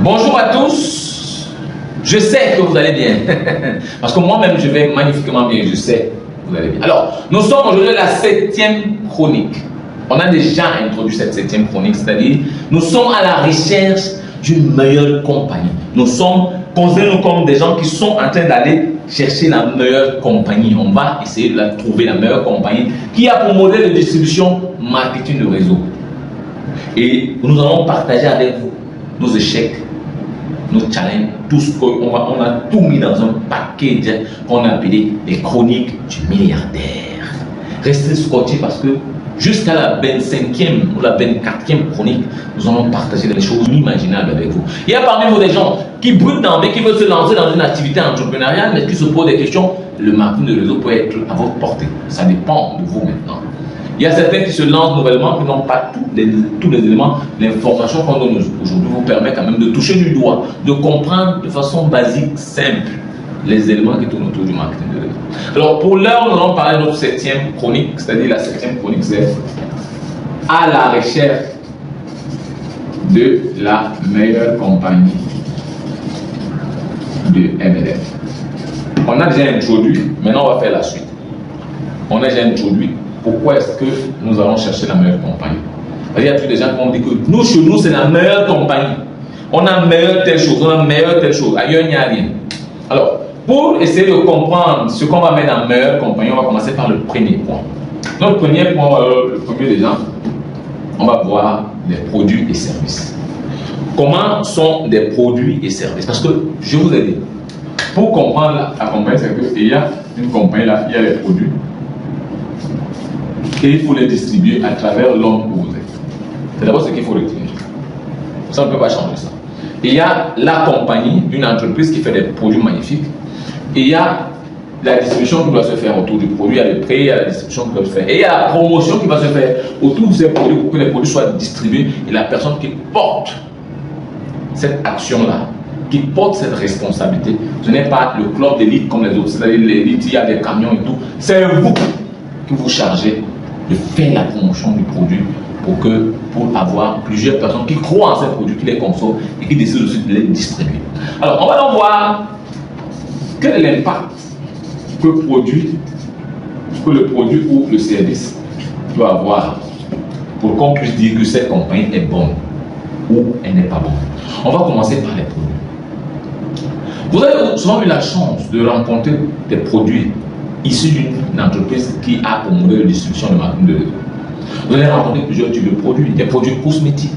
Bonjour à tous, je sais que vous allez bien, parce que moi-même je vais magnifiquement bien, je sais que vous allez bien. Alors, nous sommes aujourd'hui à la 7e chronique. On a déjà introduit cette 7e chronique, c'est-à-dire nous sommes à la recherche d'une meilleure compagnie. Nous sommes considérés comme des gens qui sont en train d'aller chercher la meilleure compagnie. On va essayer de trouver la meilleure compagnie qui a pour modèle de distribution marketing de réseau. Et nous allons partager avec vous nos échecs, nos challenges, tout ce qu'on a tout mis dans un package qu'on a appelé les chroniques du milliardaire. Restez scotchés parce que jusqu'à la 25e ou la 24e chronique, nous allons partager des choses inimaginables avec vous. Il y a parmi vous des gens qui brûlent d'envie, qui veulent se lancer dans une activité entrepreneuriale, mais qui se posent des questions. Le marketing de réseau peut être à votre portée. Ça dépend de vous maintenant. Il y a certains qui se lancent nouvellement, qui n'ont pas tous les éléments. L'information qu'on donne aujourd'hui vous permet quand même de toucher du doigt, de comprendre de façon basique, simple, les éléments qui tournent autour du marketing de réseau. Alors pour l'heure, nous allons parler de notre 7e chronique, c'est-à-dire la 7e chronique, c'est à la recherche de la meilleure compagnie de MLM. On a déjà introduit, maintenant on va faire la suite. On a déjà introduit. Pourquoi est-ce que nous allons chercher la meilleure compagnie? Il y a tous des gens qui vont dire que nous, chez nous, c'est la meilleure compagnie. On a meilleure telle chose, on a meilleure telle chose. Ailleurs, il n'y a rien. Alors, pour essayer de comprendre ce qu'on va mettre en meilleure compagnie, on va commencer par le premier point. Notre premier point, le premier déjà, on va voir les produits et services. Comment sont des produits et services? Parce que je vous ai dit, pour comprendre la compagnie, c'est qu'il y a une compagnie là, il y a les produits. Et il faut les distribuer à travers l'homme que vous êtes. C'est d'abord ce qu'il faut retenir. Ça, on ne peut pas changer ça. Et il y a la compagnie, une entreprise qui fait des produits magnifiques. Et il y a la distribution qui doit se faire autour du produit. Il y a le prix, il y a la distribution qui doit se faire. Et il y a la promotion qui va se faire autour de ces produits pour que les produits soient distribués. Et la personne qui porte cette action-là, qui porte cette responsabilité, ce n'est pas le club d'élite comme les autres. C'est-à-dire l'élite, il y a des camions et tout. C'est vous qui vous chargez de faire la promotion du produit pour avoir plusieurs personnes qui croient en ces produits, qui les consomment et qui décident aussi de les distribuer. Alors, on va donc voir quel est l'impact que le produit ou le service peut avoir pour qu'on puisse dire que cette compagnie est bonne ou elle n'est pas bonne. On va commencer par les produits. Vous avez souvent eu la chance de rencontrer des produits issus d'une entreprise qui a pour modèle de distribution de marketing de réseau. Vous allez rencontrer plusieurs types de produits, des produits cosmétiques,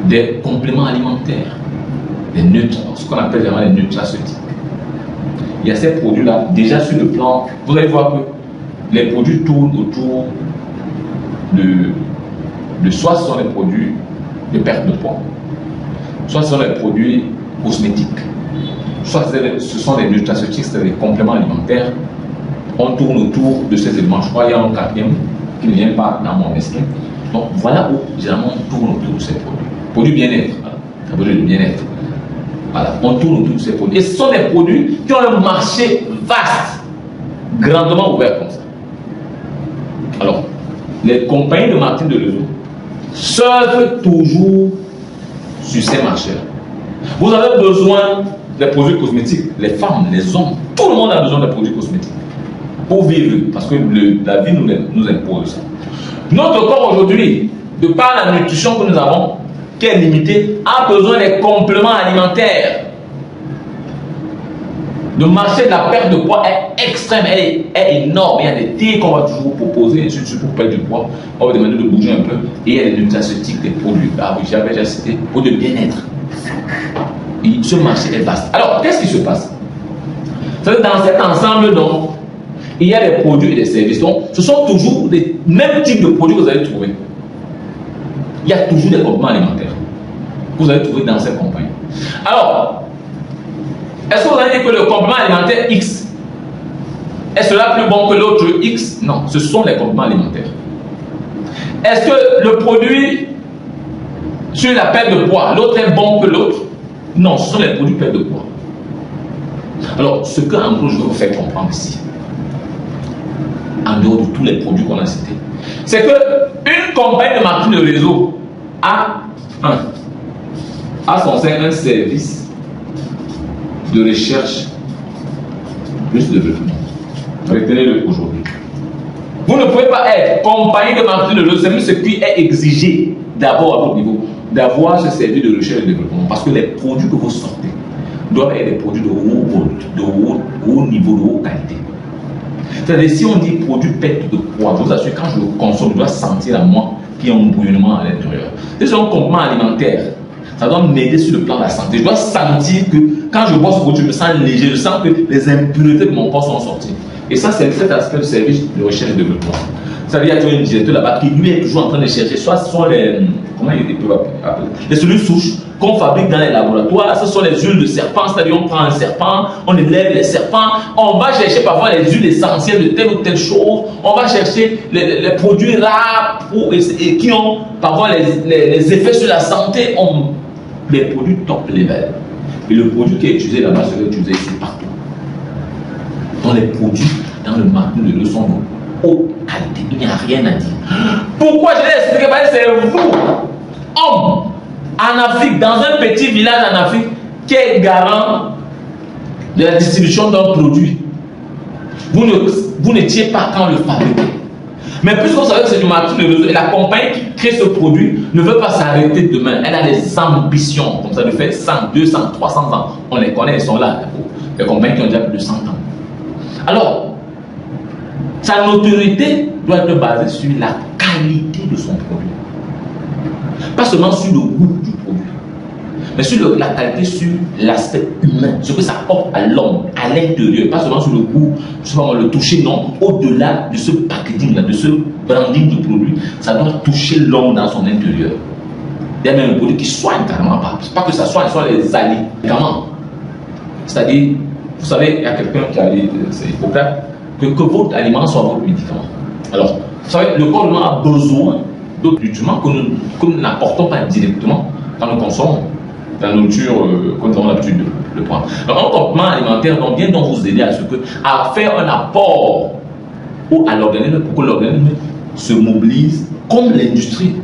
des compléments alimentaires, des neutrons, ce qu'on appelle vraiment les nutraceutiques. Il y a ces produits-là, déjà sur le plan, vous allez voir que les produits tournent autour de soit ce sont des produits de perte de poids, soit ce sont des produits cosmétiques, soit ce sont des nutraceutiques, c'est-à-dire des compléments alimentaires. On tourne autour de ces éléments. Je crois qu'il y a un quatrième qui ne vient pas dans mon esprit. Donc voilà où généralement on tourne autour de ces produits. Produits bien-être. Voilà. Ça veut dire le bien-être. Voilà. On tourne autour de ces produits. Et ce sont des produits qui ont un marché vaste, grandement ouvert comme ça. Alors, les compagnies de marketing de réseau surfent toujours sur ces marchés-là. Vous avez besoin des produits cosmétiques, les femmes, les hommes, tout le monde a besoin de produits cosmétiques pour vivre, parce que la vie nous impose ça. Notre corps aujourd'hui, de par la nutrition que nous avons, qui est limitée, a besoin des compléments alimentaires. Le marché de la perte de poids est extrême, est énorme. Il y a des thés qu'on va toujours proposer, et surtout pour perdre du poids, on va demander de bouger un peu, et il y a des nutraceutiques, des produits, ah oui, j'avais déjà cité, pour le bien-être. Et ce marché est vaste. Alors, qu'est-ce qui se passe? Dans cet ensemble, donc, il y a des produits et des services. Donc, ce sont toujours les mêmes types de produits que vous allez trouver. Il y a toujours des compléments alimentaires que vous allez trouver dans ces compagnies. Alors, est-ce que vous allez dire que le complément alimentaire X est cela plus bon que l'autre X? Non, ce sont les compléments alimentaires. Est-ce que le produit sur la perte de poids, l'autre est bon que l'autre? Non, ce sont les produits perte de poids. Alors, ce que en gros je veux vous faire comprendre ici, en dehors de tous les produits qu'on a cités, c'est qu'une compagnie de marketing de réseau a a son sein un service de recherche plus de développement. Retenez-le aujourd'hui. Vous ne pouvez pas être compagnie de marketing de réseau, c'est même ce qui est exigé d'abord à votre niveau, d'avoir ce service de recherche et de développement. Parce que les produits que vous sortez doivent être des produits de haut niveau, de haute qualité. C'est-à-dire, si on dit produit perte de poids, je vous assure, quand je le consomme, je dois sentir à moi qu'il y a un bouillonnement à l'intérieur. C'est un complément alimentaire. Ça doit m'aider sur le plan de la santé. Je dois sentir que quand je bois ce produit, je me sens léger, je sens que les impuretés de mon corps sont sorties. Et ça, c'est cet aspect du service de recherche et de développement. C'est-à-dire, il y a un directeur là-bas qui lui est toujours en train de chercher, soit ce sont les, comment il peut appeler, les cellules souches qu'on fabrique dans les laboratoires, ce sont les huiles de serpent, c'est-à-dire on prend un serpent, on élève les serpents, on va chercher parfois les huiles essentielles de telle ou telle chose, on va chercher les produits rares et qui ont parfois les effets sur la santé, les produits top level. Et le produit qui est utilisé là-bas sera utilisé ici partout. Donc les produits dans le marketing de leçon de haute qualité, il n'y a rien à dire. Pourquoi je l'ai expliqué? Parce que c'est vous, hommes, en Afrique, dans un petit village en Afrique, qui est garant de la distribution d'un produit. Vous n'étiez pas quand le fabriquez. Mais puisque vous savez que c'est du marketing de réseau, et la compagnie qui crée ce produit ne veut pas s'arrêter demain. Elle a des ambitions, comme ça, de faire 100, 200, 300 ans. On les connaît, ils sont là. Les compagnies qui ont déjà plus de 100 ans. Alors, sa notoriété doit être basée sur la qualité de son produit. Pas seulement sur le goût du produit, mais sur la qualité, sur l'aspect humain, ce que ça apporte à l'homme, à l'intérieur, pas seulement sur le goût, sur le toucher, non, au-delà de ce packaging-là, de ce branding du produit, ça doit toucher l'homme dans son intérieur. Il y a même un produit qui soigne carrément, pas que ça soigne, soit les aliments. C'est-à-dire, vous savez, il y a quelqu'un qui a dit, c'est Hippocrate, que votre aliment soit votre médicament. Alors, vous savez, le corps humain a besoin d'autres nutriments que nous n'apportons pas directement quand nous consommons la nourriture que nous avons l'habitude de prendre. Donc, un complément alimentaire vient donc vous aider à faire un apport à l'organisme pour que l'organisme se mobilise comme l'industrie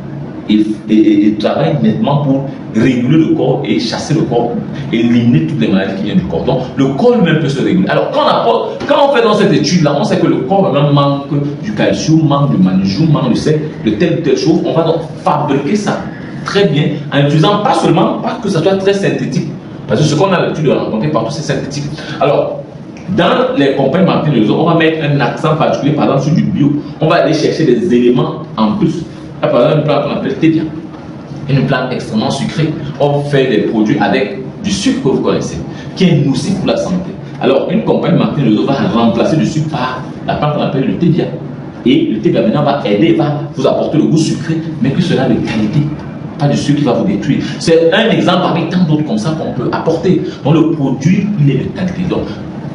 et travaille nettement pour réguler le corps et chasser le corps, éliminer toutes les maladies qui viennent du corps. Donc, le corps lui-même peut se réguler. Alors, quand on fait dans cette étude-là, on sait que le corps lui-même manque du calcium, manque du magnésium, manque de telle ou telle chose. On va donc fabriquer ça très bien en utilisant pas que ça soit très synthétique, parce que ce qu'on a l'habitude de rencontrer partout, c'est synthétique. Alors, dans les compagnies marketing de réseau, on va mettre un accent particulier, par exemple, sur du bio. On va aller chercher des éléments en plus. Là, par exemple, une plante qu'on appelle Tédia, une plante extrêmement sucrée. On fait des produits avec du sucre que vous connaissez, qui est nocif pour la santé. Alors, une compagnie marketing de réseau va remplacer le sucre par la plante qu'on appelle le Tédia. Et le Tédia maintenant va aider, va vous apporter le goût sucré, mais que cela de qualité. Pas du sucre qui va vous détruire. C'est un exemple parmi tant d'autres comme ça qu'on peut apporter. Donc le produit, il est de qualité. Donc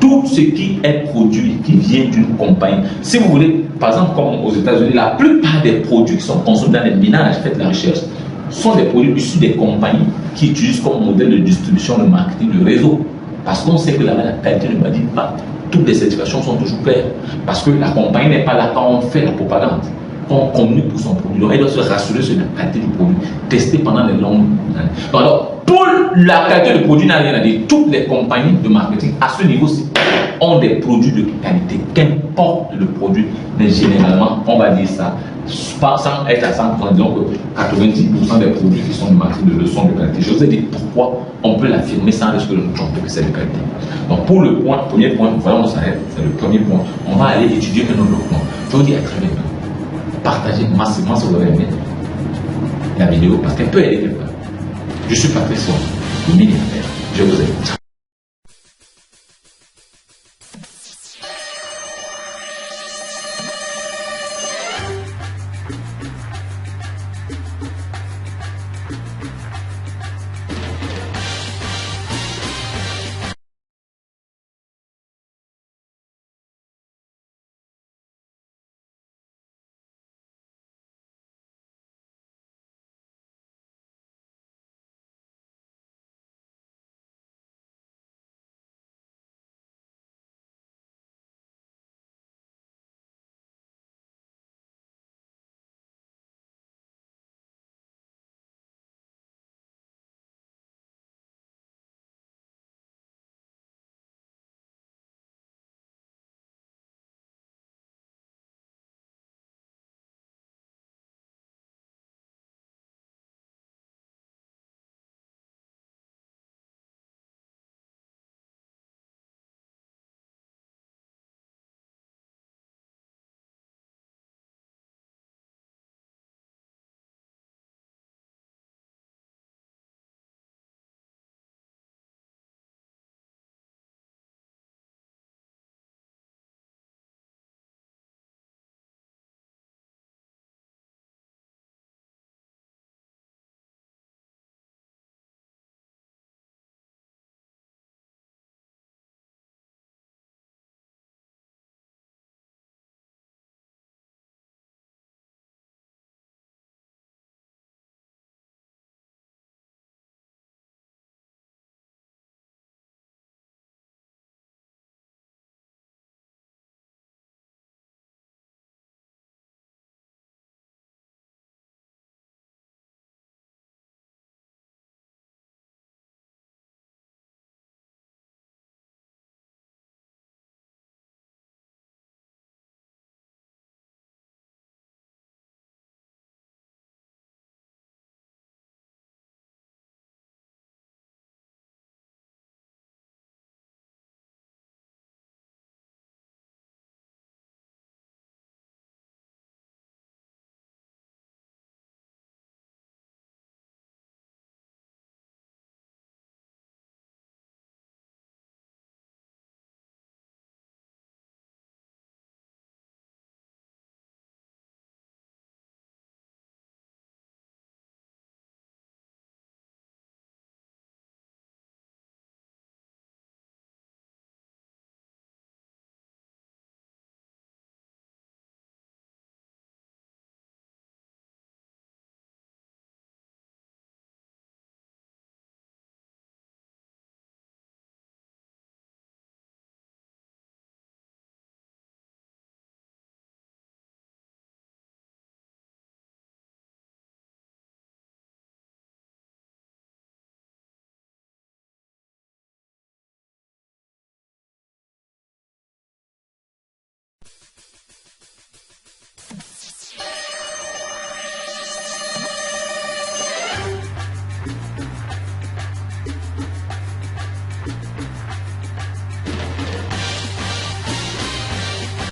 tout ce qui est produit, qui vient d'une compagnie, si vous voulez, par exemple comme aux États-Unis, la plupart des produits qui sont consommés dans les ménages, faites la recherche, sont des produits issus des compagnies qui utilisent comme modèle de distribution le marketing de réseau. Parce qu'on sait que là-bas, la qualité ne badine pas. Toutes les certifications sont toujours claires. Parce que la compagnie n'est pas là quand on fait la propagande. On communique pour son produit. Donc, elle doit se rassurer sur la qualité du produit, tester pendant les longues années. Donc, alors, pour la qualité du produit, n'a rien à dire. Toutes les compagnies de marketing à ce niveau-ci ont des produits de qualité. Qu'importe le produit, mais généralement, on va dire ça, sans être à 100%, disons que 90% des produits qui sont de marketing de sont de qualité. Je vous ai dit pourquoi on peut l'affirmer sans risque de nous tromper que c'est de qualité. Donc, pour le premier point, voilà, on s'arrête, c'est le premier point. On va aller étudier un autre point. Je vous dis à très bientôt. Partagez massivement si vous avez aimé la vidéo parce qu'elle peut aider quelqu'un. Je suis Patrice, le millionnaire. Je vous aime.